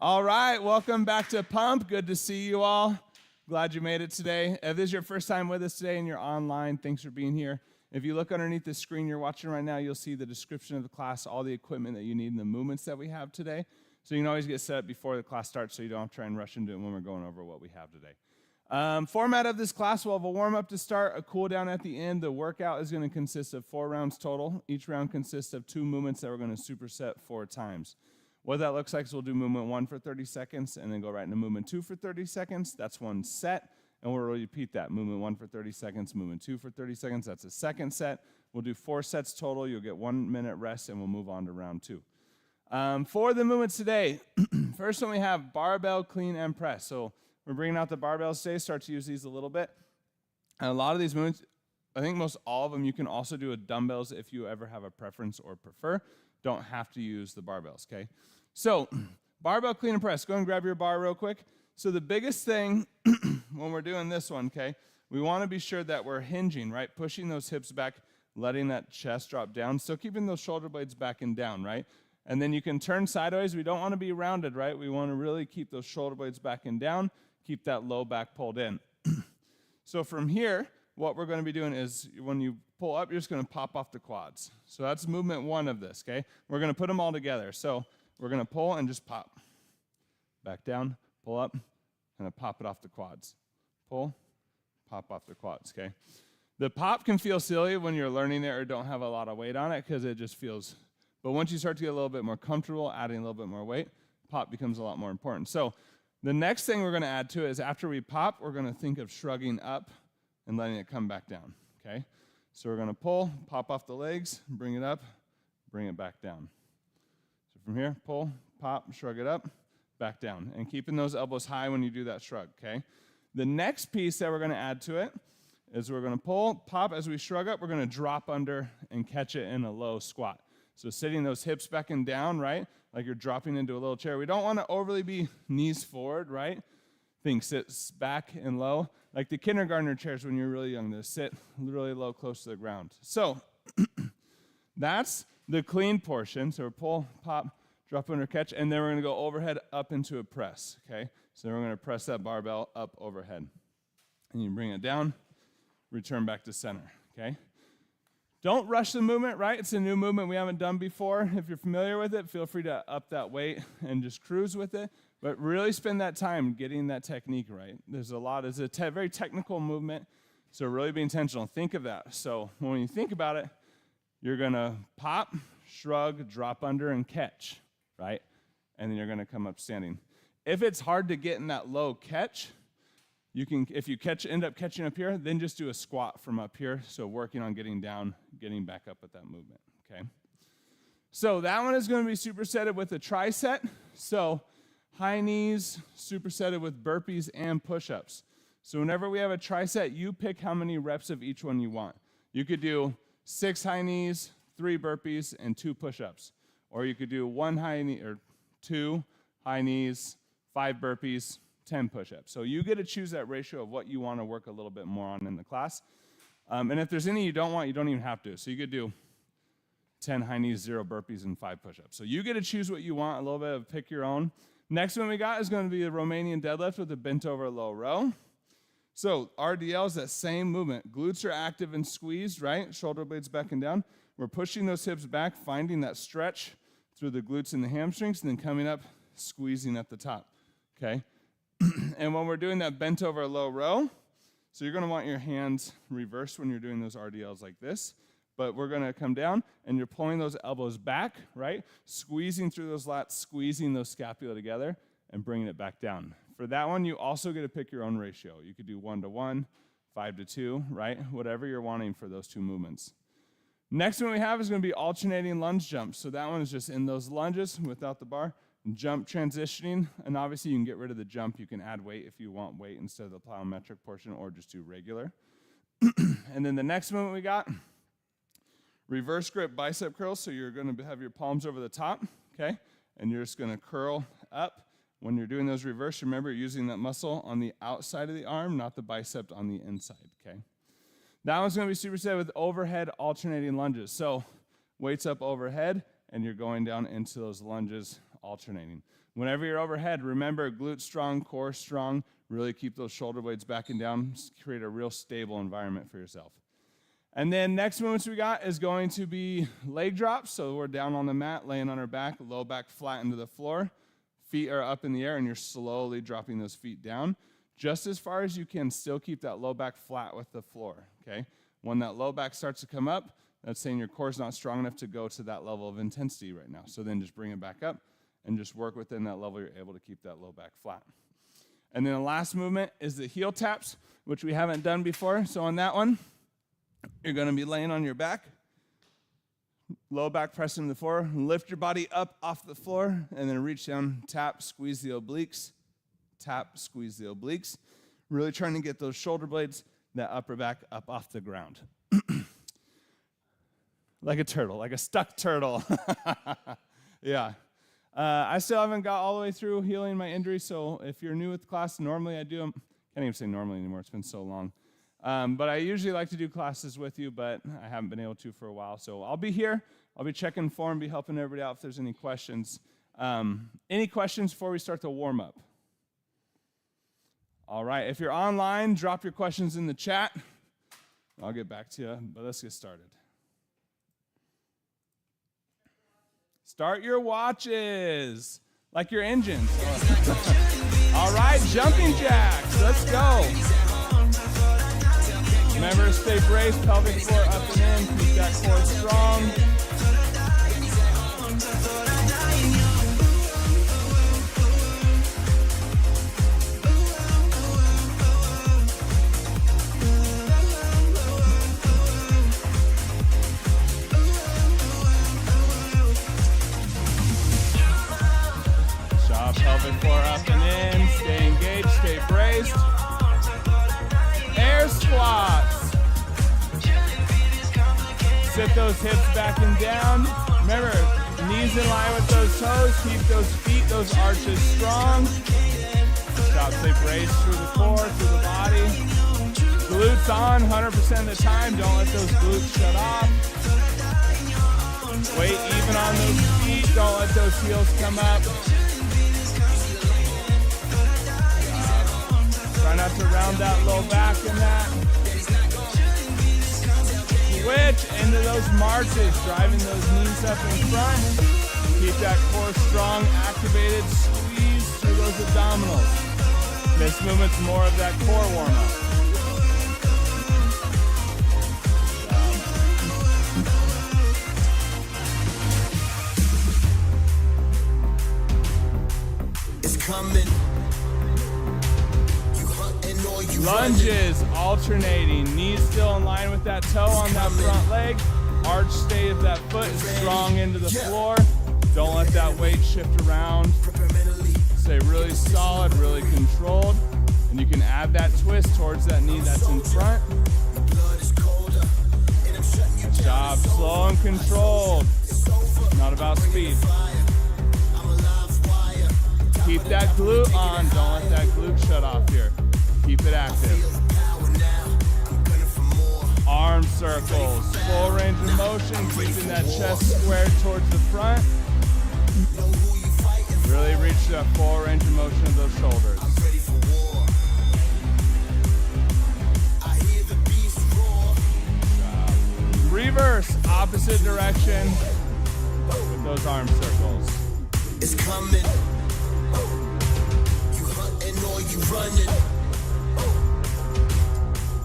All right, welcome back to Pump. Good to see you all. Glad you made it today. If this is your first time with us today and you're online, thanks for being here. If you look underneath the screen you're watching right now, you'll see the description of the class, all the equipment that you need, and the movements that we have today. So you can always get set up before the class starts so you don't have to try and rush into it when we're going over what we have today. Format of this class, we'll have a warm-up to start, a cool-down at the end. The workout is going to consist of 4 rounds total. Each round consists of 2 movements that we're going to superset 4 times. What that looks like is we'll do movement 1 for 30 seconds and then go right into movement 2 for 30 seconds. That's one set, and we'll repeat that. Movement 1 for 30 seconds, movement 2 for 30 seconds. That's a second set. We'll do 4 sets total. You'll get 1 minute rest, and we'll move on to round 2. For the movements today, first one we have barbell, clean, and press. So we're bringing out the barbells today. Start to use these a little bit. And a lot of these movements, I think most all of them, you can also do with dumbbells if you ever have a preference or prefer. Don't have to use the barbells, okay? So, barbell, clean, and press. Go and grab your bar real quick. So the biggest thing when we're doing this one, okay, we want to be sure that we're hinging, right? Pushing those hips back, letting that chest drop down. Still keeping those shoulder blades back and down, right? And then you can turn sideways. We don't want to be rounded, right? We want to really keep those shoulder blades back and down, keep that low back pulled in. So from here, what we're going to be doing is when you pull up, you're just going to pop off the quads. So that's movement 1 of this, okay? We're going to put them all together. So we're going to pull and just pop. Back down, pull up, and pop it off the quads. Pull, pop off the quads, okay? The pop can feel silly when you're learning it or don't have a lot of weight on it because it just feels, but once you start to get a little bit more comfortable, adding a little bit more weight, pop becomes a lot more important. So the next thing we're going to add to it is after we pop, we're going to think of shrugging up and letting it come back down, okay? So we're going to pull, pop off the legs, bring it up, bring it back down. So from here, pull, pop, shrug it up, back down. And keeping those elbows high when you do that shrug, okay? The next piece that we're going to add to it is we're going to pull, pop. As we shrug up, we're going to drop under and catch it in a low squat. So sitting those hips back and down, right? Like you're dropping into a little chair. We don't want to overly be knees forward, right? Think sits back and low. Like the kindergartner chairs when you're really young, they sit really low, close to the ground. So that's the clean portion. So we're pull, pop, drop under, catch, and then we're going to go overhead up into a press, okay? So we're going to press that barbell up overhead. And you bring it down, return back to center, okay? Don't rush the movement, right? It's a new movement we haven't done before. If you're familiar with it, feel free to up that weight and just cruise with it. But really spend that time getting that technique right. It's a very technical movement, so really be intentional. Think of that. So when you think about it, you're going to pop, shrug, drop under, and catch, right? And then you're going to come up standing. If it's hard to get in that low catch, you can, if you end up catching up here, then just do a squat from up here. So working on getting down, getting back up with that movement, okay? So that one is going to be supersetted with a tricep. So high knees, supersetted with burpees and push-ups. So whenever we have a tricep, you pick how many reps of each one you want. You could do 6 high knees, 3 burpees, and 2 push-ups. Or you could do 1 high knee, or 2 high knees, 5 burpees, 10 push-ups. So you get to choose that ratio of what you want to work a little bit more on in the class. And if there's any you don't want, you don't even have to. So you could do 10 high knees, 0 burpees, and 5 push-ups. So you get to choose what you want, a little bit of pick your own. Next one we got is going to be a Romanian deadlift with a bent over low row. So RDL is that same movement. Glutes are active and squeezed, right? Shoulder blades back and down. We're pushing those hips back, finding that stretch through the glutes and the hamstrings, and then coming up, squeezing at the top, okay? And when we're doing that bent over low row, so you're going to want your hands reversed when you're doing those RDLs like this. But we're going to come down, and you're pulling those elbows back, right? Squeezing through those lats, squeezing those scapula together, and bringing it back down. For that one, you also get to pick your own ratio. You could do 1 to 1, 5 to 2, right? Whatever you're wanting for those 2 movements. Next one we have is going to be alternating lunge jumps. So that one is just in those lunges without the bar, jump transitioning, and obviously you can get rid of the jump. You can add weight if you want weight instead of the plyometric portion, or just do regular. And then the next movement we got, reverse grip bicep curls. So you're going to have your palms over the top, okay? And you're just going to curl up. When you're doing those reverse, remember you're using that muscle on the outside of the arm, not the bicep on the inside, okay? That one's going to be superset with overhead alternating lunges. So weights up overhead, and you're going down into those lunges, alternating. Whenever you're overhead, remember glute strong, core strong. Really keep those shoulder blades back and down. Create a real stable environment for yourself. And then next movements we got is going to be leg drops. So we're down on the mat, laying on our back, low back flat into the floor. Feet are up in the air, and you're slowly dropping those feet down. Just as far as you can, still keep that low back flat with the floor, okay? When that low back starts to come up, that's saying your core's not strong enough to go to that level of intensity right now. So then just bring it back up and just work within that level. You're able to keep that low back flat. And then the last movement is the heel taps, which we haven't done before. So on that one, you're going to be laying on your back, low back pressing the floor, lift your body up off the floor, and then reach down, tap, squeeze the obliques, tap, squeeze the obliques. Really trying to get those shoulder blades, that upper back up off the ground. Like a turtle, like a stuck turtle. Yeah. I still haven't got all the way through healing my injury, so if you're new with class, normally I do them. Can't even say normally anymore, it's been so long. But I usually like to do classes with you, but I haven't been able to for a while. So I'll be here. I'll be checking form, be helping everybody out if there's any questions. Any questions before we start the warm-up? All right, if you're online, drop your questions in the chat. I'll get back to you, but let's get started. Start your watches, like your engines. All right, jumping jacks, let's go. Remember to stay braced, pelvic floor up and in, keep that core strong. Pelvic floor up and in, stay engaged, stay braced. Air squats. Sit those hips back and down. Remember, knees in line with those toes. Keep those feet, those arches strong. Stop, stay braced through the core, through the body. Glutes on 100% of the time. Don't let those glutes shut off. Weight even on those feet. Don't let those heels come up. Try not to round that low back in that. Switch into those marches, driving those knees up in front. Keep that core strong, activated, squeeze through those abdominals. This movement's more of that core warm-up. It's coming. Lunges, alternating, knees still in line with that toe on that front leg. Arch stay of that foot is strong into the floor. Don't let that weight shift around. Stay really solid, really controlled. And you can add that twist towards that knee that's in front. Good job, slow and controlled. Not about speed. Keep that glute on, don't let that glute shut off here. Keep it active. Arm circles, full range of motion, keeping that chest squared towards the front. Really reach that full range of motion of those shoulders. Reverse, opposite direction with those arm circles. It's coming. You hunting or you running.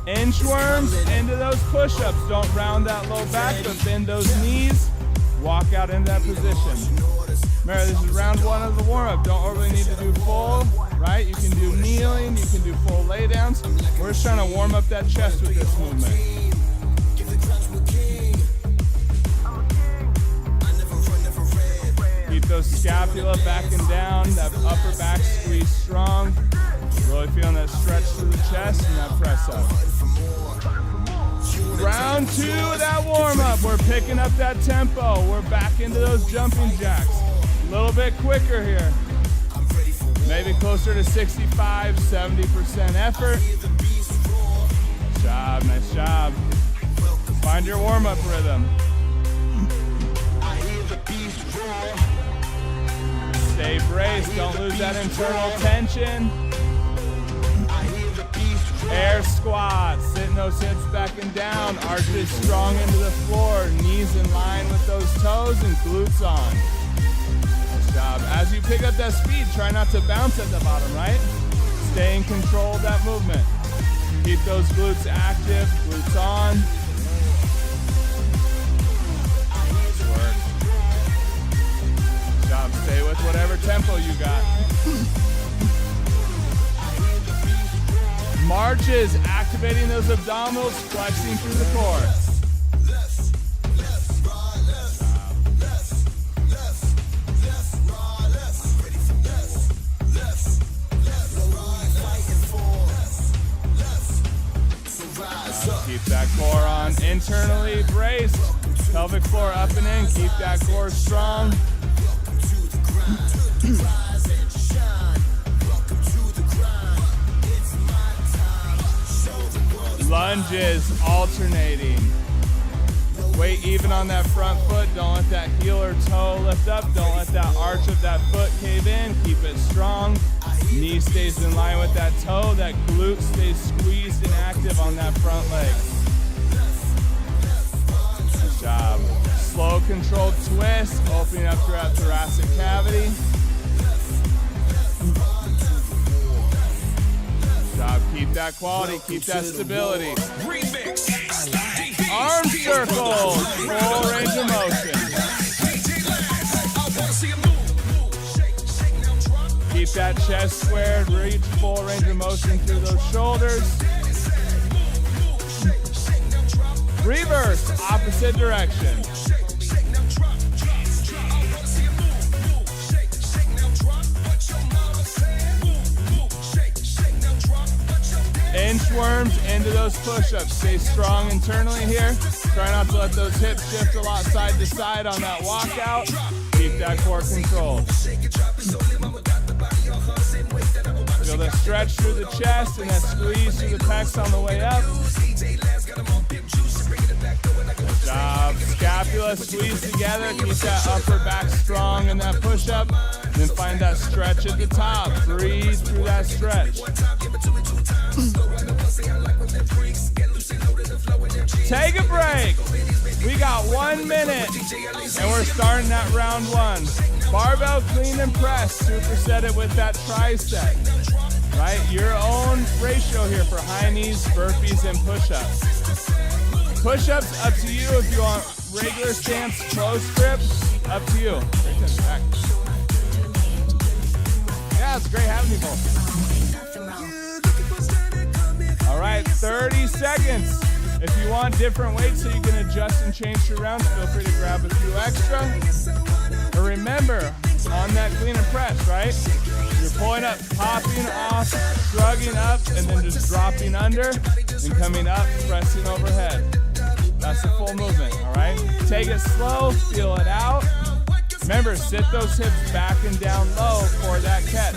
Inchworms into those push-ups. Don't round that low back, but bend those knees. Walk out into that position. Remember, this is round one of the warm-up. Don't overly need to do full, right? You can do kneeling, you can do full laydowns. We're just trying to warm up that chest with this movement. Keep those scapula back and down, that upper back squeeze strong. Really feeling that stretch through the chest and that press up. Round two of that warm-up. We're picking up that tempo. We're back into those jumping jacks. A little bit quicker here. Maybe closer to 65, 70% effort. Nice job, nice job. Find your warm-up rhythm. brace. Don't lose that internal tension. Air squats, sitting those hips back and down, arches strong into the floor, knees in line with those toes and glutes on. Nice job. As you pick up that speed, try not to bounce at the bottom, right? Stay in control of that movement. Keep those glutes active, glutes on. Nice work. Good job. Stay with whatever tempo you got. Marches, activating those abdominals, flexing through the core. Keep that core on. Internally braced. Pelvic floor up and in. Keep that core strong. Lunges, alternating. Weight even on that front foot. Don't let that heel or toe lift up. Don't let that arch of that foot cave in. Keep it strong. Knee stays in line with that toe. That glute stays squeezed and active on that front leg. Nice job. Slow, controlled twist. Opening up throughout thoracic cavity. Keep that quality, keep that stability. Arm circles, full range of motion. Keep that chest squared, reach full range of motion through those shoulders. Reverse, opposite direction. Inchworms into those push-ups. Stay strong internally here. Try not to let those hips shift a lot side to side on that walkout. Keep that core controlled. Feel the stretch through the chest and that squeeze through the pecs on the way up. Good job. Scapula squeeze together. Keep that upper back strong in that push-up. Then find that stretch at the top. Breathe through that stretch. Take a break. We got 1 minute and we're starting at round 1. Barbell clean and press. Superset it with that tricep. Right? Your own ratio here for high knees, burpees, and push-ups. Push-ups up to you if you want regular stance, close grip, up to you. Yeah, it's great having you both. All right, 30 seconds. If you want different weights so you can adjust and change your rounds, feel free to grab a few extra. But remember, on that clean and press, right? You're pulling up, popping off, shrugging up, and then just dropping under, and coming up, pressing overhead. That's the full movement, all right? Take it slow, feel it out. Remember, sit those hips back and down low for that catch.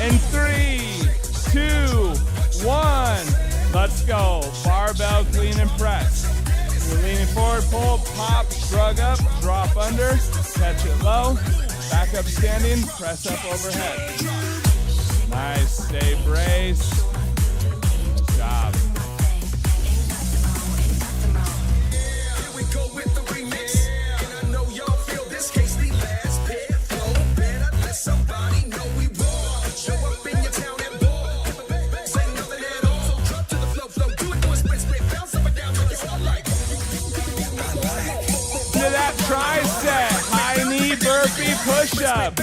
In 3, 2, 1, let's go. Barbell clean and press. You're leaning forward, pull, pop, shrug up, drop under, catch it low, back up standing, press up overhead. Nice, stay braced. Good job. Tricep, high knee burpee push-up.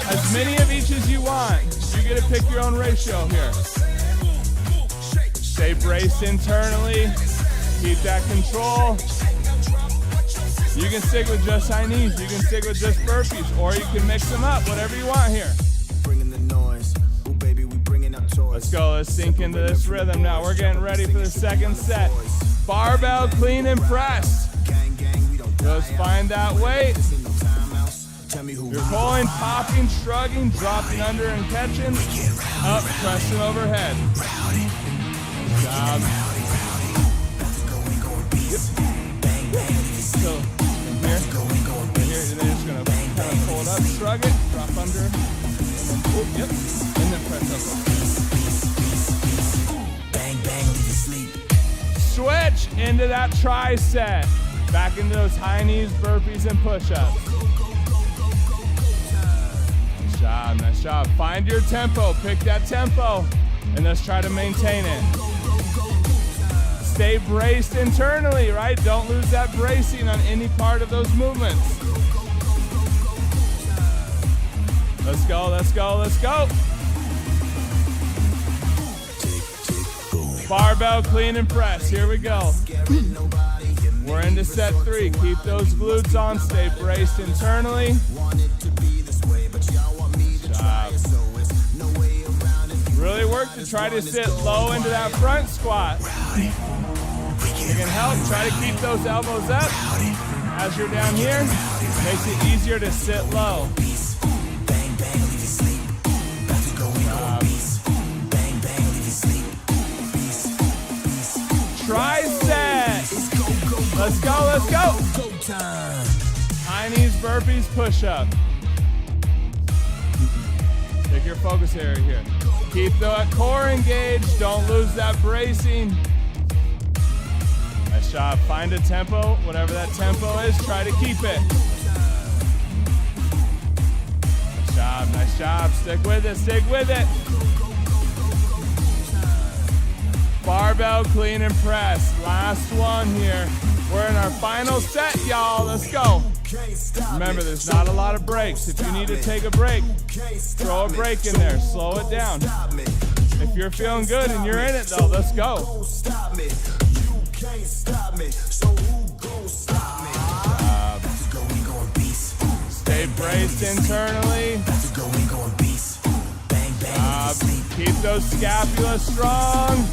As many of each as you want. You get to pick your own ratio here. Stay braced internally. Keep that control. You can stick with just high knees. You can stick with just burpees, or you can mix them up. Whatever you want here. Let's go. Let's sink into this rhythm now. We're getting ready for the second set. Barbell clean and press. Just find that weight. You're pulling, popping, shrugging, dropping under and catching. Up, pressing overhead. Good job. Yep. So, from here, and then you're just going to kind of pull it up. shrug it, drop under, and then, yep, and then press up. Bang, bang, leave you sleep. Switch into that tricep. Back into those high knees, burpees, and push-ups. Nice job, nice job. Find your tempo, pick that tempo, and let's try to maintain it. Stay braced internally, right? Don't lose that bracing on any part of those movements. Let's go, let's go, let's go. Barbell clean and press, here we go. We're into set 3. Keep those glutes on, stay braced internally. Job. Really work to try to sit low into that front squat. You can help, try to keep those elbows up as you're down here. Makes it easier to sit low. Tricep. Let's go, let's go. High knees, burpees, push up. Pick your focus area here. Keep the core engaged. Don't lose that bracing. Nice job. Find a tempo, whatever that tempo is, try to keep it. Nice job, nice job. Stick with it, stick with it. Barbell clean and press. Last one here. We're in our final set, y'all. Let's go. Remember, there's not a lot of breaks. If you need to take a break, throw a break in there. Slow it down. If you're feeling good and you're in it, though, let's go. Stay braced internally. Keep those scapulas strong.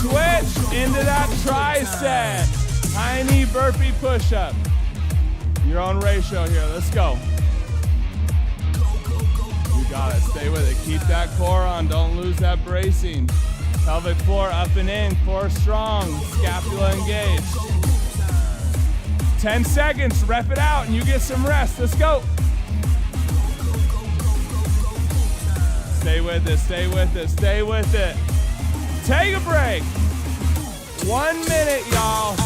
Switch into that tricep. High knee burpee push-up. Your own ratio here. Let's go. You got it. Stay with it. Keep that core on. Don't lose that bracing. Pelvic floor up and in. Core strong. Scapula engaged. 10 seconds. Rep it out and you get some rest. Let's go. Stay with it. Stay with it. Stay with it. Take a break. 1 minute, y'all.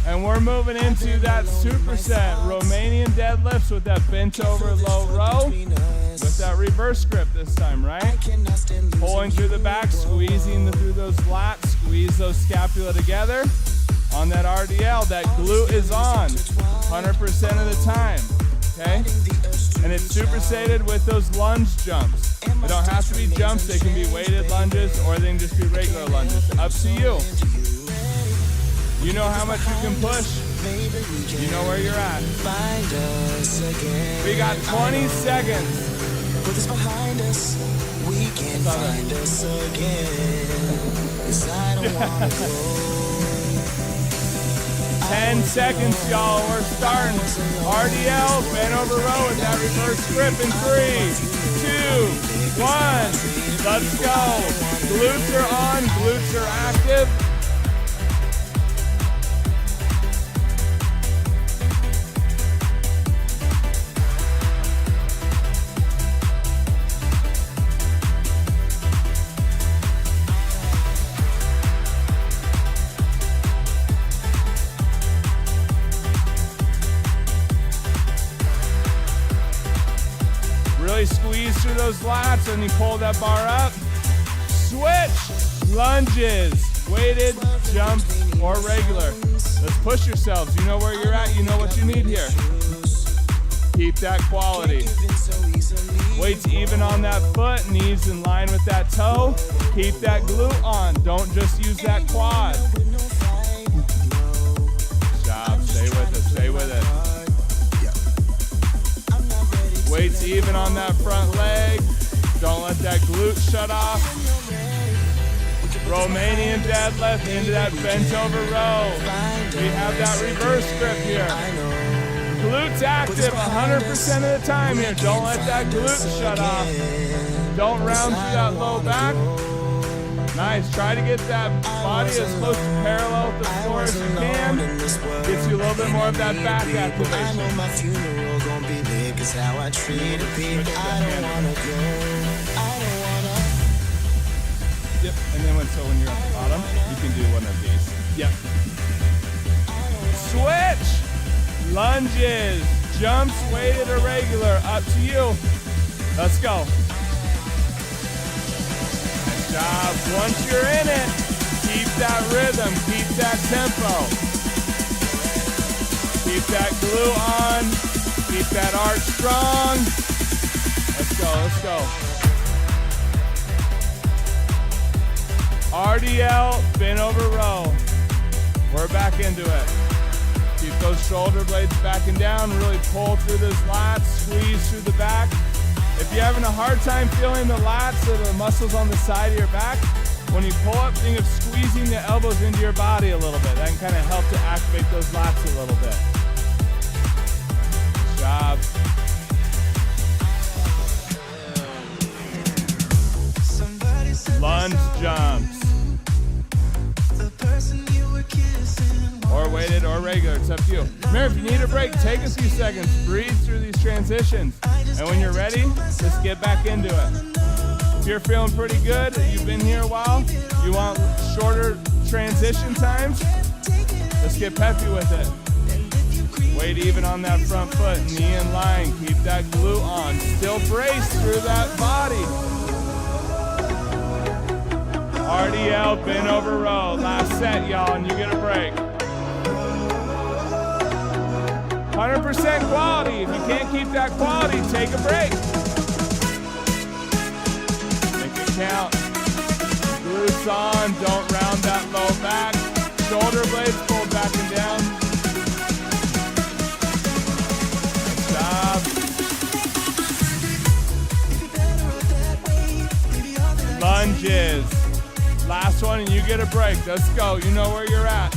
And we're moving into that superset. Romanian deadlifts with that bent over low row. With that reverse grip this time, right? Pulling through the back, squeezing through those lats, squeeze those scapula together. On that RDL, that glute is on 100% of the time, okay? And it's supersetted with those lunge jumps. They don't have to be jumps, they can be weighted lunges or they can just be regular lunges. Up to you. You know how much you can push. You know where you're at. We got 20 seconds. Put this behind us. We can't find us again. 'Cause I don't wanna go. 10 seconds, y'all. We're starting. RDL, bent over row with that reverse grip in 3, 2, 1. Let's go. Glutes are on. Glutes are active. Squeeze through those lats and you pull that bar up. Switch. Lunges. Weighted, jumps, or regular. Let's push yourselves. You know where you're at. You know what you need here. Keep that quality. Weights even on that foot. Knees in line with that toe. Keep that glute on. Don't just use that quad. Good job. Stay with it. Stay with it. Weights even on that front leg. Don't let that glute shut off. Romanian deadlift into that bent over row. We have that reverse grip here. Glutes active 100% of the time here. Don't let that glute shut off. Don't round through that low back. Nice. Try to get that body as close to parallel with the floor as you can. Gets you a little bit more of that back activation. I know my funeral gonna be lit, 'cause how I treated people. I don't wanna go. I don't wanna. Yep, and then when you're at the bottom, you can do one of these. Yep. Switch! Lunges, jumps, weighted or regular, up to you. Let's go. Nice job. Once you're in it, keep that rhythm, keep that tempo. Keep that glute on, keep that arch strong. Let's go, let's go. RDL, bent over row. We're back into it. Keep those shoulder blades back and down. Really pull through those lats, squeeze through the back. If you're having a hard time feeling the lats or the muscles on the side of your back, when you pull up, think of squeezing the elbows into your body a little bit. That can kind of help to activate those lats a little bit. Good job. Lunge jumps. Or weighted or regular, it's up to you. Remember, if you need a break, take a few seconds, breathe through these transitions. And when you're ready, just get back into it. If you're feeling pretty good, you've been here a while, you want shorter transition times, let's get peppy with it. Weight even on that front foot, knee in line, keep that glute on. Still brace through that body. RDL, bent over row. Last set, y'all, and you get a break. 100% quality. If you can't keep that quality, take a break. Make it count. Glutes on, don't round that low back. Shoulder blades pulled back and down. Good job. Lunges. Last one and you get a break. Let's go. You know where you're at.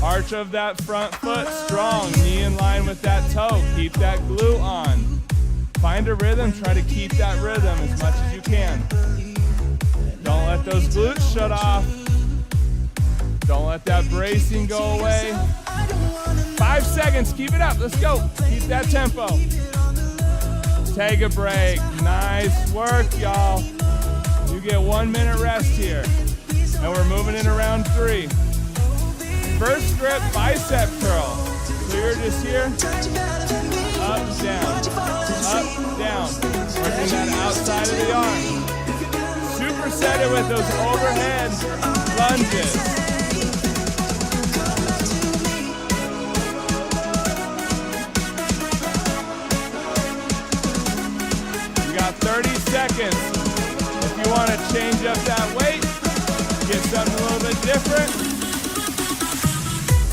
Arch of that front foot strong. Knee in line with that toe. Keep that glute on. Find a rhythm. Try to keep that rhythm as much as you can. Don't let those glutes shut off. Don't let that bracing go away. 5 seconds. Keep it up. Let's go. Keep that tempo. Take a break. Nice work, y'all. You get 1 minute rest here. And we're moving in around 3. First grip bicep curl. So you're just here. Up, down. Up, down. Working that outside of the arm. Superset it with those overhead lunges. You got 30 seconds. If you want to change up that weight, get something a little bit different,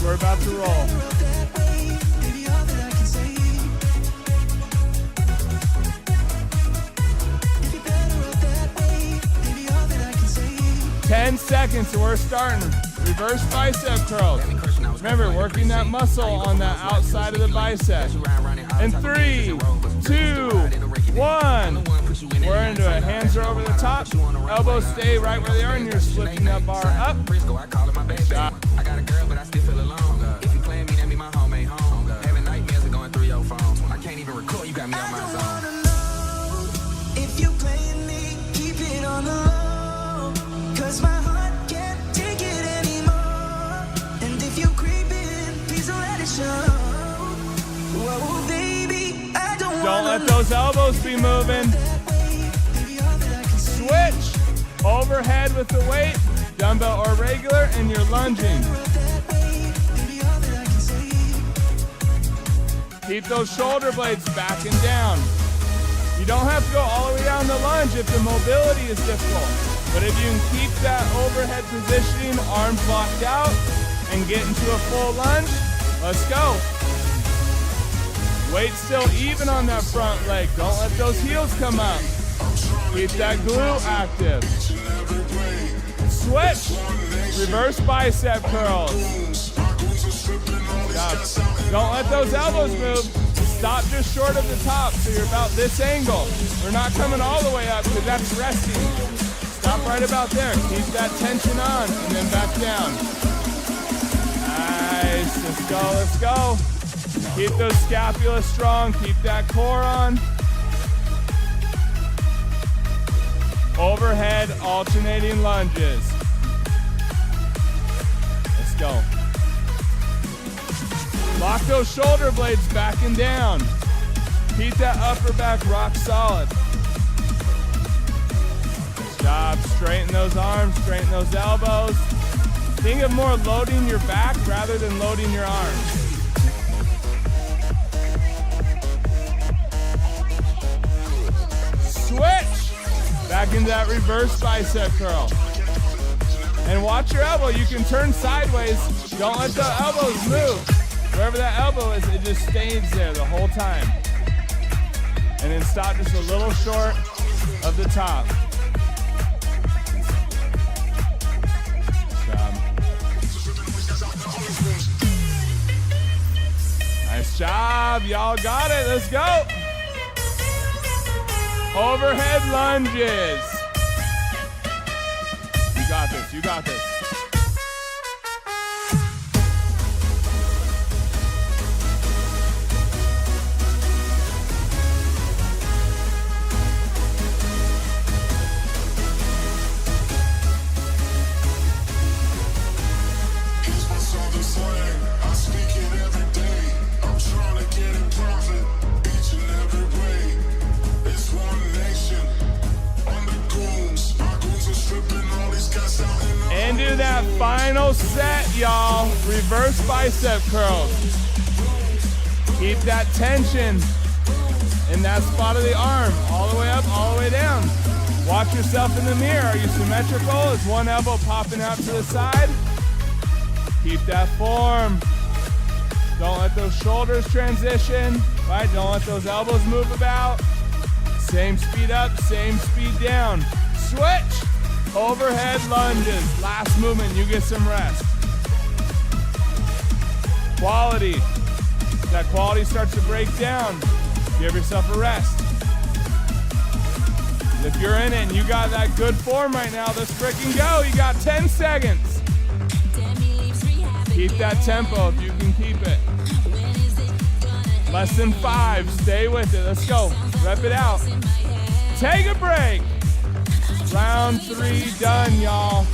we're about to roll. 10 seconds and we're starting. Reverse bicep curls. Remember, working that muscle on that outside of the bicep. In 3, 2, 1. We're into it. Hands are over the top. Elbows stay right where they are, and you're lifting that bar up. Shot. I got a girl, but I still feel alone. If you playing me, that mean my home ain't home. Having nightmares are going through your phone. I can't even record, you got me on my zone. If you playing me, keep it on the low, 'cause my heart can't take it anymore. And if you creeping, please don't let it show. Whoa, baby, I Don't let those elbows be moving. Switch. Overhead with the weight, dumbbell or regular, and you're lunging. Keep those shoulder blades back and down. You don't have to go all the way down the lunge if the mobility is difficult. But if you can keep that overhead positioning, arms locked out, and get into a full lunge, let's go. Weight still even on that front leg. Don't let those heels come up. Keep that glute active. Switch. Reverse bicep curls. Don't let those elbows move. Stop just short of the top so you're about this angle. We're not coming all the way up because that's resting. Stop right about there. Keep that tension on, and then back down. Nice, let's go, let's go. Keep those scapulas strong, keep that core on. Overhead alternating lunges. Let's go. Lock those shoulder blades back and down. Keep that upper back rock solid. Good job. Straighten those arms, straighten those elbows. Think of more loading your back rather than loading your arms. Switch. Back into that reverse bicep curl. And watch your elbow. You can turn sideways. Don't let the elbows move. Wherever that elbow is, it just stays there the whole time. And then stop just a little short of the top. Good job. Nice job. Y'all got it. Let's go. Overhead lunges. You got this. You got this. And do that final set, y'all. Reverse bicep curls. Keep that tension in that spot of the arm. All the way up, all the way down. Watch yourself in the mirror. Are you symmetrical? Is one elbow popping out to the side? Keep that form. Don't let those shoulders transition, right? Don't let those elbows move about. Same speed up, same speed down. Switch. Overhead lunges. Last movement, you get some rest. Quality. That quality starts to break down. Give yourself a rest. If you're in it and you got that good form right now, let's frickin' go. You got 10 seconds. Keep that tempo if you can keep it. Less than 5, stay with it. Let's go, rep it out. Take a break. Round 3 done, y'all.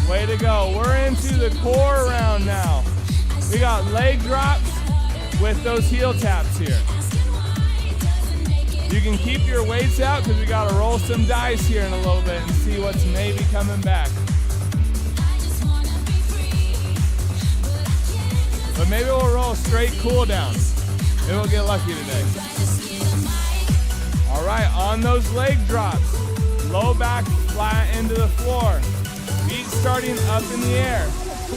Way to go. We're into the core round now. We got leg drops with those heel taps here. You can keep your weights out because we got to roll some dice here in a little bit and see what's maybe coming back. But maybe we'll roll straight cool down. Maybe we'll get lucky today. All right, on those leg drops. Low back flat into the floor. Feet starting up in the air.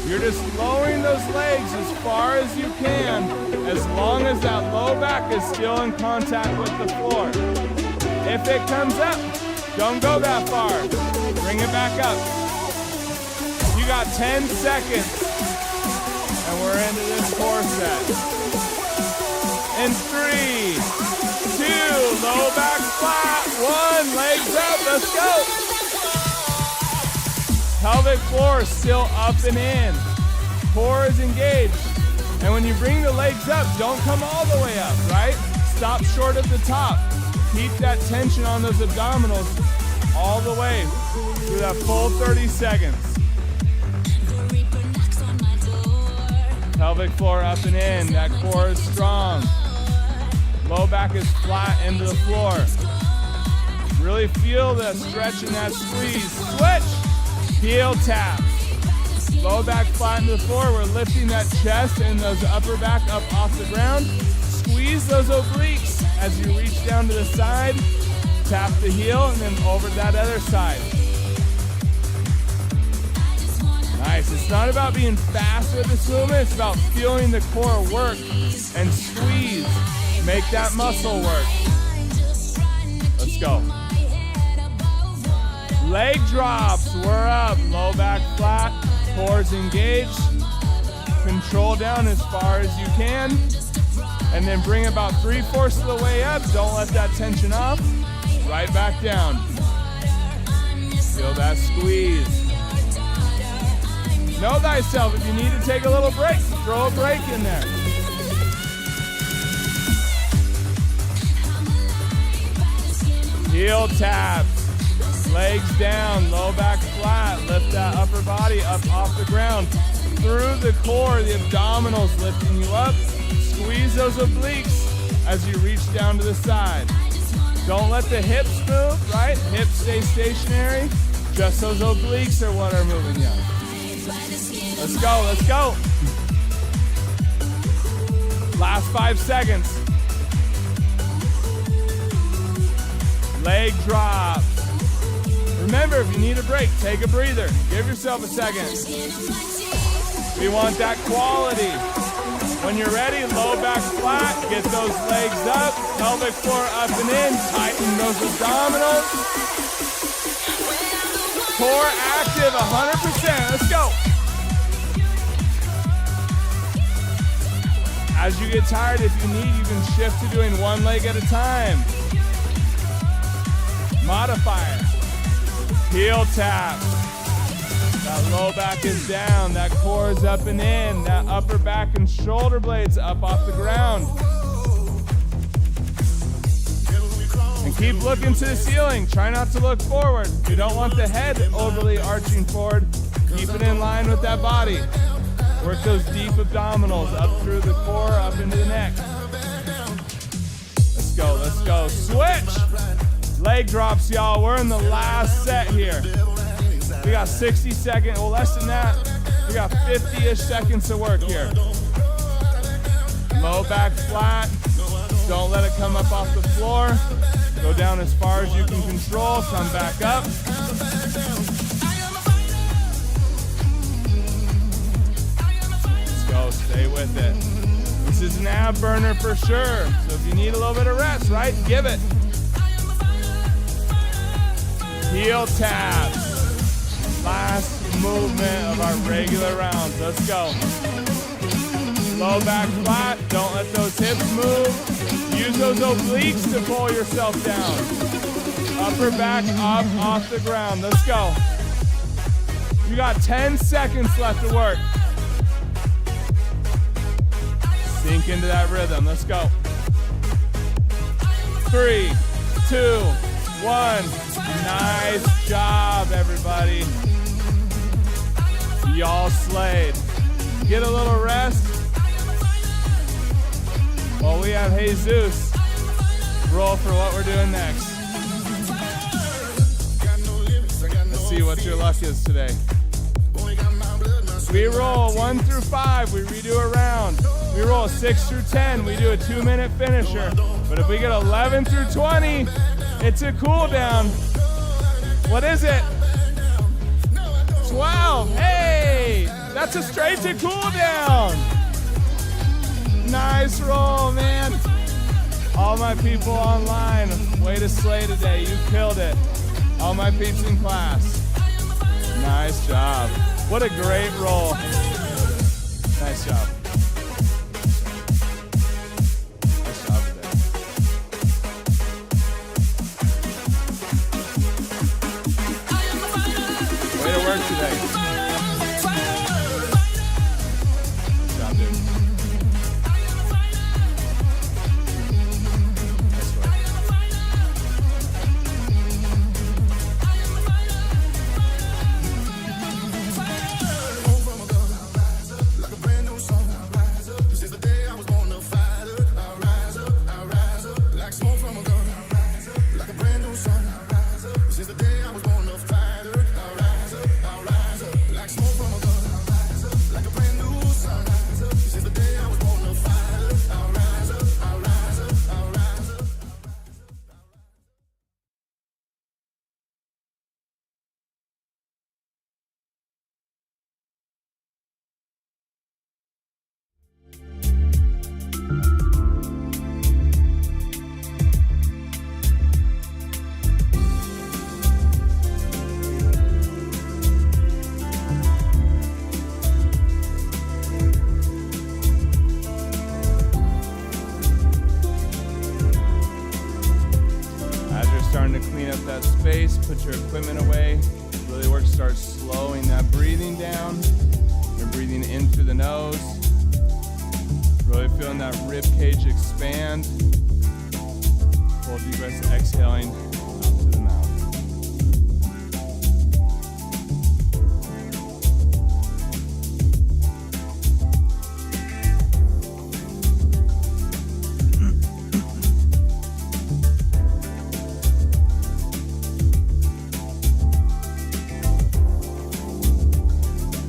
You're just lowering those legs as far as you can, as long as that low back is still in contact with the floor. If it comes up, don't go that far. Bring it back up. You got 10 seconds, and we're into this core set. In 3, 2, low back flat, 1, legs up, let's go. Pelvic floor is still up and in. Core is engaged. And when you bring the legs up, don't come all the way up, right? Stop short at the top. Keep that tension on those abdominals all the way through that full 30 seconds. Pelvic floor up and in. That core is strong. Low back is flat into the floor. Really feel the stretch and that squeeze. Switch. Heel taps. Low back flat into the floor. We're lifting that chest and those upper back up off the ground. Squeeze those obliques as you reach down to the side. Tap the heel and then over to that other side. Nice. It's not about being fast with this movement. It's about feeling the core work and squeeze. Make that muscle work. Let's go. Leg drops, we're up. Low back flat, core's engaged. Control down as far as you can. And then bring about 3/4 of the way up. Don't let that tension off. Right back down. Feel that squeeze. Know thyself. If you need to take a little break, throw a break in there. Heel taps. Legs down, low back flat. Lift that upper body up off the ground. Through the core, the abdominals lifting you up. Squeeze those obliques as you reach down to the side. Don't let the hips move, right? Hips stay stationary. Just those obliques are what are moving you. Let's go, let's go. Last 5 seconds. Leg drops. Remember, if you need a break, take a breather. Give yourself a second. We want that quality. When you're ready, low back flat, get those legs up, pelvic floor up and in, tighten those abdominals. Core active 100%, let's go. As you get tired, if you need, you can shift to doing one leg at a time. Modifier. Heel tap. That low back is down. That core is up and in. That upper back and shoulder blades up off the ground. And keep looking to the ceiling. Try not to look forward. You don't want the head overly arching forward. Keep it in line with that body. Work those deep abdominals up through the core, up into the neck. Let's go, let's go. Switch! Leg drops, y'all. We're in the last set here. We got 60 seconds, well less than that. We got 50-ish seconds to work here. Low back flat. Don't let it come up off the floor. Go down as far as you can control. Come back up. Let's go, stay with it. This is an ab burner for sure. So if you need a little bit of rest, right, give it. Heel taps. Last movement of our regular rounds. Let's go. Low back flat. Don't let those hips move. Use those obliques to pull yourself down. Upper back up off the ground. Let's go. You got 10 seconds left to work. Sink into that rhythm. Let's go. 3, 2, 1. Nice job, everybody. Y'all slayed. Get a little rest. While we have Jesus roll for what we're doing next. Let's see what your luck is today. We roll 1 through 5, we redo a round. We roll 6 through 10, we do a 2-minute finisher. But if we get 11 through 20, it's a cool down. What is it? 12. Hey, that's a straight to cool down. Nice roll, man. All my people online, way to slay today. You killed it. All my peeps in class. Nice job. What a great roll. Nice job. Nice job today. Way to work today. Good job, dude. Nice work. Starting to clean up that space, put your equipment away. Breathing in through the nose. Really feeling that rib cage expand. Full deep breaths, exhaling out to the mouth.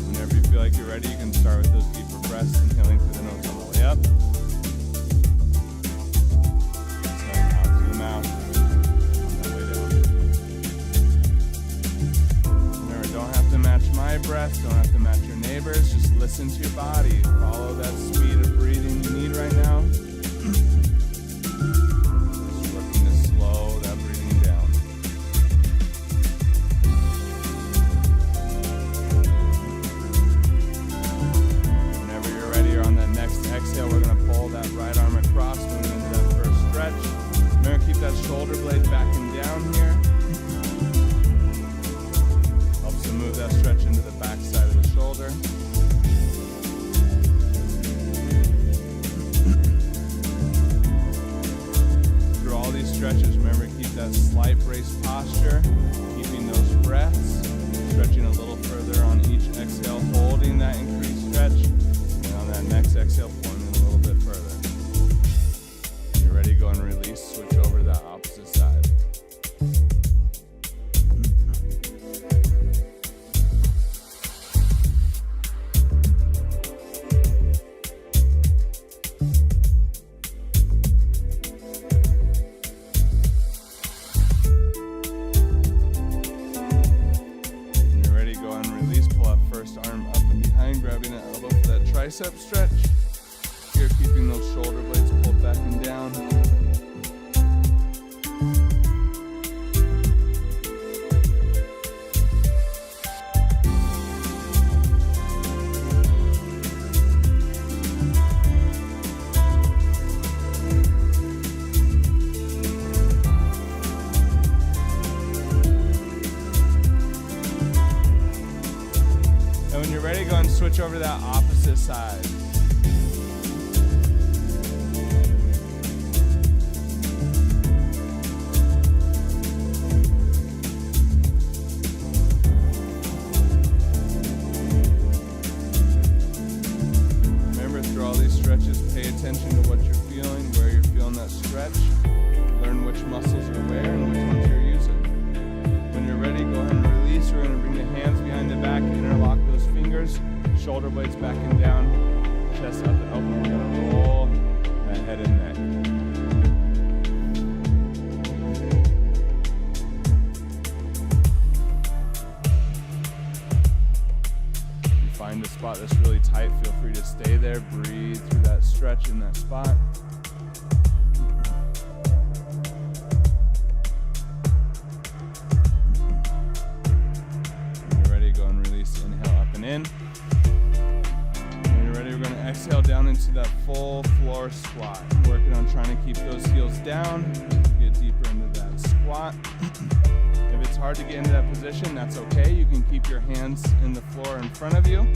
Whenever you feel like you're ready, you can start with those deeper breaths, inhaling through the nose all the way up. Exhaling out through the mouth on the way down. Remember, don't have to match my breath, don't have to match your neighbors, just listen to your body. Follow that speed of breathing you need right now. Just working to slow that breathing down. Whenever you're ready, or on that next exhale, we're going to pull that right arm across, moving into that first stretch. Remember, keep that shoulder blade back and down here. Helps to move that stretch into the back side of the shoulder. Through all these stretches, remember, keep that slight brace posture, keeping those breaths, stretching a little further on each exhale, holding that increased stretch, and on that next exhale, pulling it a little bit further. When you're ready, go and release, switch over to that opposite side. When you're ready, go and release, pull that first arm up and behind, grabbing that elbow for that tricep stretch. Here, keeping those shoulder blades pulled back and down. And when you're ready, go and switch over to that opposite side. Remember, through all these stretches, pay attention to what you're feeling, where you're feeling that stretch. Learn which muscles are where and which ones you're using. When you're ready, go ahead and release. We're going to bring the hands behind the back, interlock those fingers, shoulder blades back and down, chest up and open. We're going to roll that head and neck. If you find a spot that's really tight, feel free to stay there. Breathe through that stretch in that spot. When you're ready, go and release. Inhale up and in. When you're ready, we're going to exhale down into that full floor squat. Working on trying to keep those heels down. Get deeper into that squat. If it's hard to get into that position, that's okay. You can keep your hands in the floor in front of you,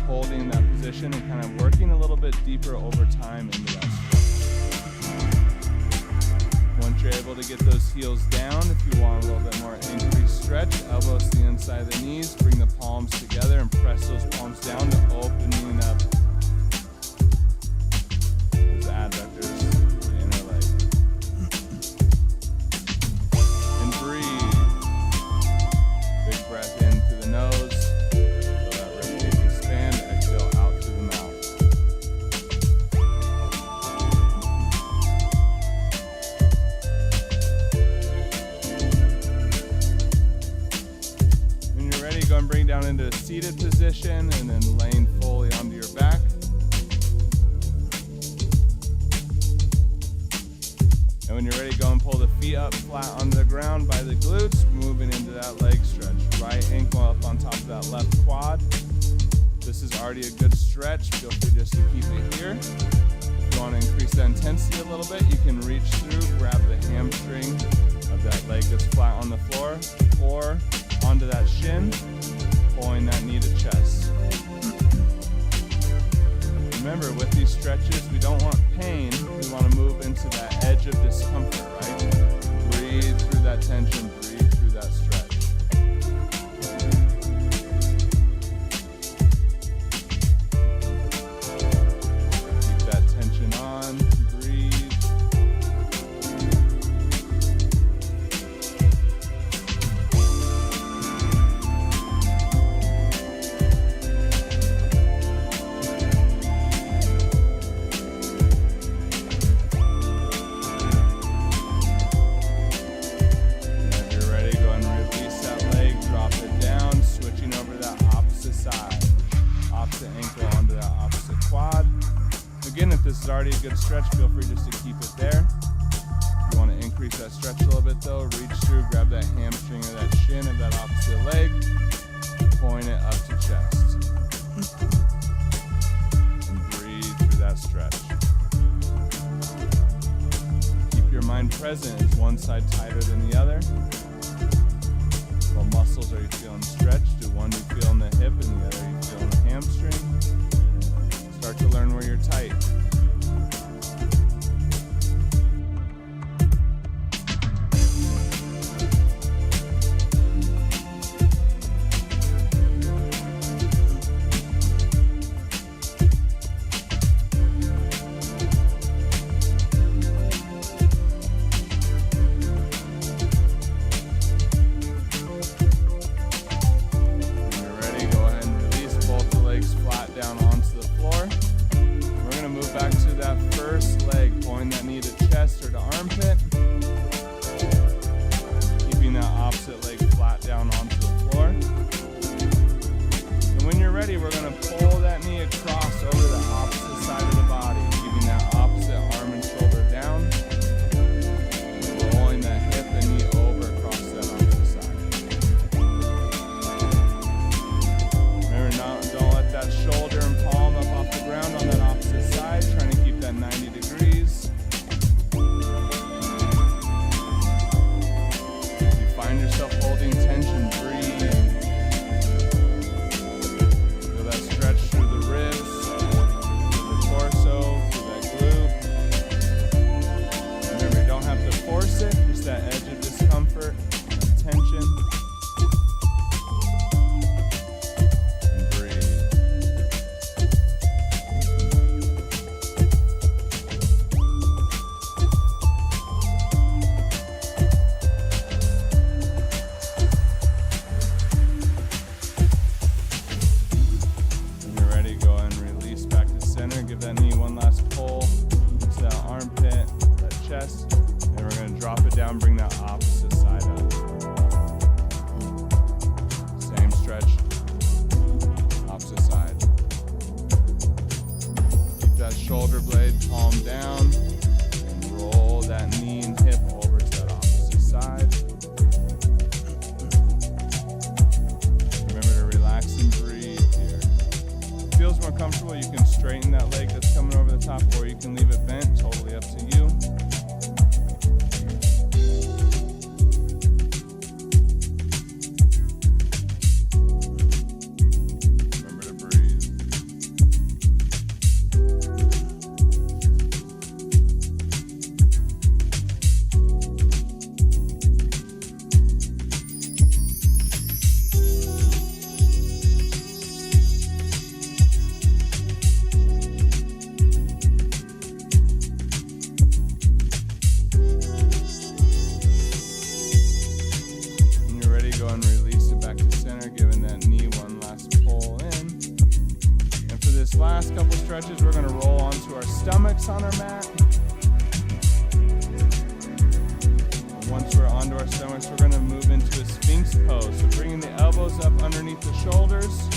holding that position and kind of working a little bit deeper over time into that squat. Once you're able to get those heels down, if you want a little bit more increased stretch, elbows to the inside of the knees, bring the palms together and press those palms down to opening up those adductors to the inner leg. And breathe. Big breath in through the nose. Feel that ribcage expand. Exhale out through the mouth. When you're ready, go and bring down into a seated position and then laying fully onto your back. And when you're ready, go and pull the feet up flat onto the ground by the glutes, moving into that leg stretch. Right ankle up on top of that left quad. This is already a good stretch. Feel free just to keep it here. If you want to increase the intensity a little bit, you can reach through, grab the hamstring of that leg that's flat on the floor, or onto that shin, pulling that knee to chest. with these stretches, we don't want pain. We want to move into that edge of discomfort, right? Breathe through that tension, breathe through that stretch. Keep that tension on, breathe. Again, if this is already a good stretch, feel free just to keep it there. If you want to increase that stretch a little bit though, reach through, grab that hamstring or that shin of that opposite leg, point it up to chest. And breathe through that stretch. Keep your mind present. Is one side tighter than the other? What muscles are you feeling stretched? Do one you feel in the hip and the other you feel in the hamstring? Start to learn where you're tight. Stretches, we're going to roll onto our stomachs on our mat. And once we're onto our stomachs, we're going to move into a Sphinx pose. So bringing the elbows up underneath the shoulders.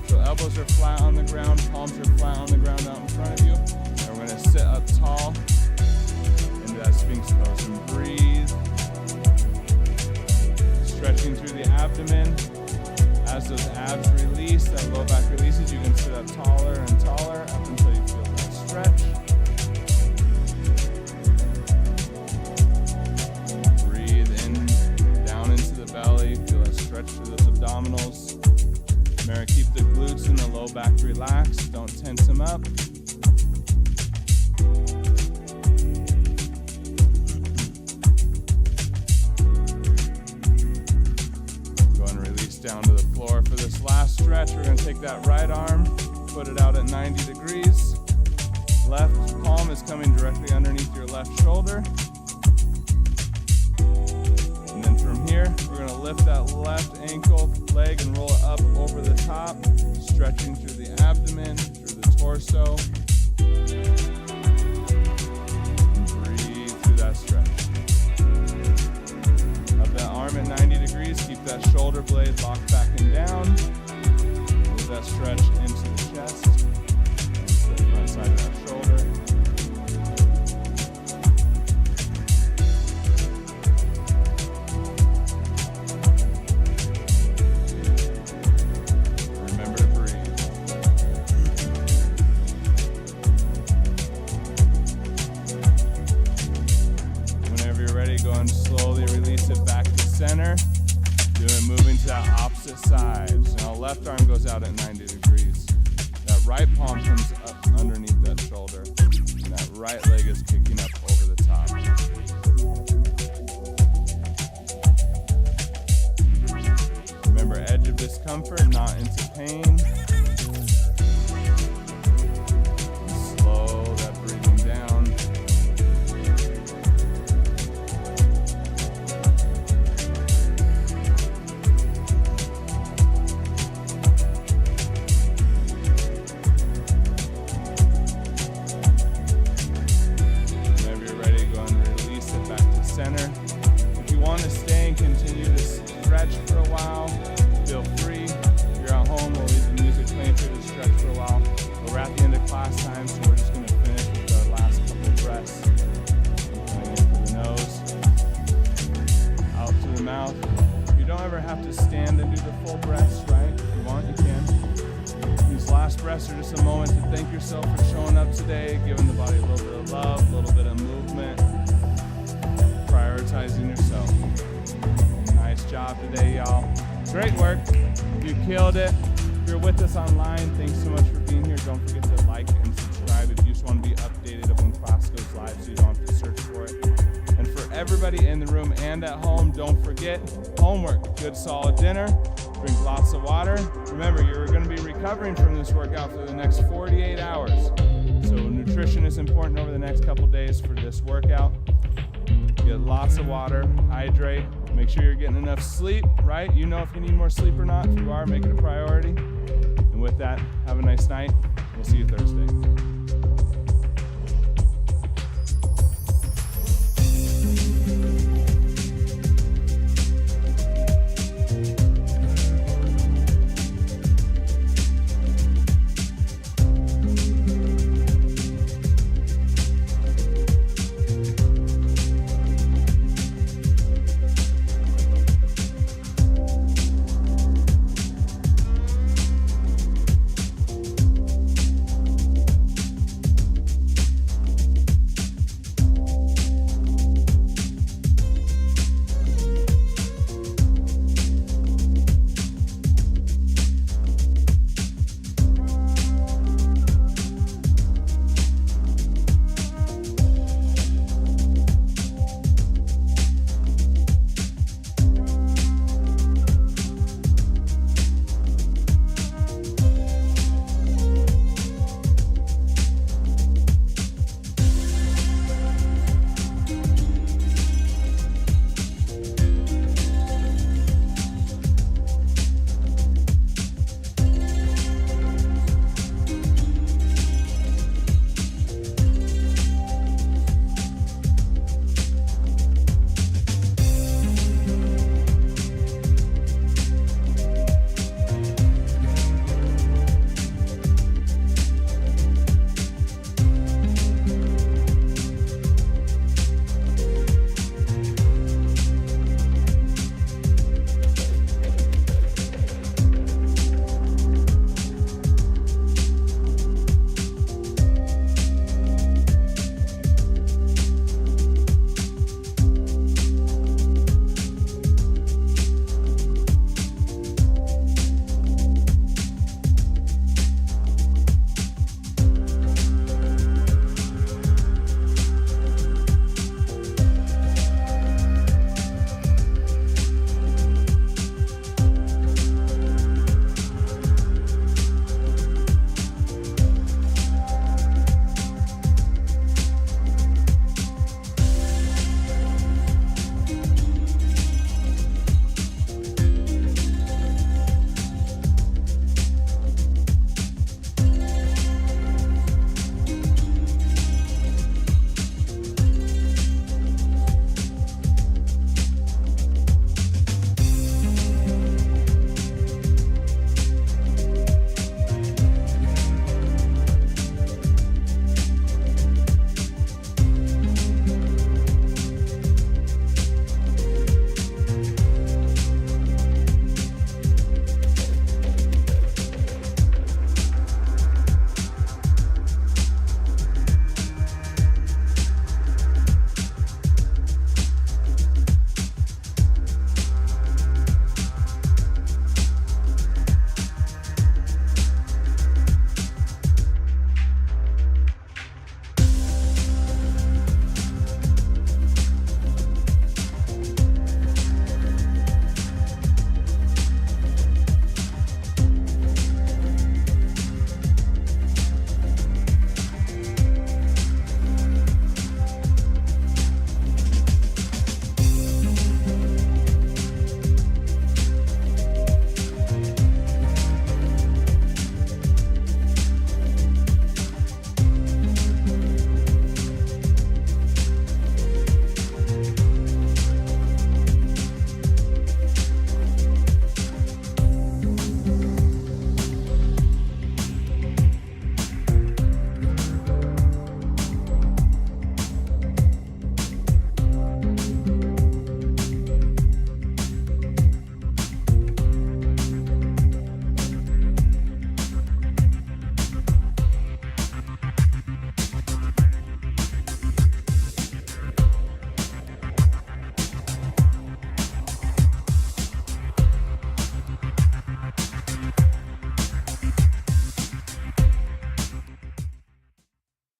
So elbows are flat on the ground, palms are flat on the ground out in front of you. And we're going to sit up tall into that Sphinx pose and breathe. Stretching through the abdomen. As those abs release, that low back releases, you can sit up taller and taller up until you feel that stretch. Breathe in, down into the belly, feel that stretch through those abdominals. Remember, keep the glutes and the low back relaxed, don't tense them up. Go and release down to the floor for this last stretch. We're going to take that right arm, put it out at 90 degrees. Left palm is coming directly underneath your left shoulder. And then from here, we're going to lift that left ankle, leg, and roll it up over the top, stretching through the abdomen, through the torso. And breathe through that stretch. Up that arm at 90 degrees, keep that shoulder blade locked back and down. Move that stretch into the chest. The front side of that shoulder. Remember to breathe. Whenever you're ready, go and slowly release it back to center. Do it moving to that opposite side. So now left arm goes out at 90 degrees. That right palm comes up underneath that shoulder, and that right leg is kicking up over the top. Remember, edge of discomfort, not into pain. And slow that breathing down. Center. If you want to stay and continue to stretch for a while, feel free. If you're at home, we'll leave the music playing for you to stretch for a while. But we're at the end of class time, so we're just going to finish with our last couple of breaths. Going in through the nose, out through the mouth. You don't ever have to stand and do the full breaths, right? If you want, you can. These last breaths are just a moment to thank yourself for showing up today, giving the body a little bit of love, a little bit of movement. Prioritizing yourself. Nice job today, y'all. Great work. You killed it. If you're with us online, thanks so much for being here. Don't forget to like and subscribe if you just want to be updated of when class goes live so you don't have to search for it. And for everybody in the room and at home, don't forget homework. Good solid dinner. Drink lots of water. Remember, you're going to be recovering from this workout for the next 48 hours. So nutrition is important over the next couple days for this workout. Get lots of water, hydrate, make sure you're getting enough sleep, right? You know if you need more sleep or not. If you are, make it a priority. And with that, have a nice night. We'll see you Thursday.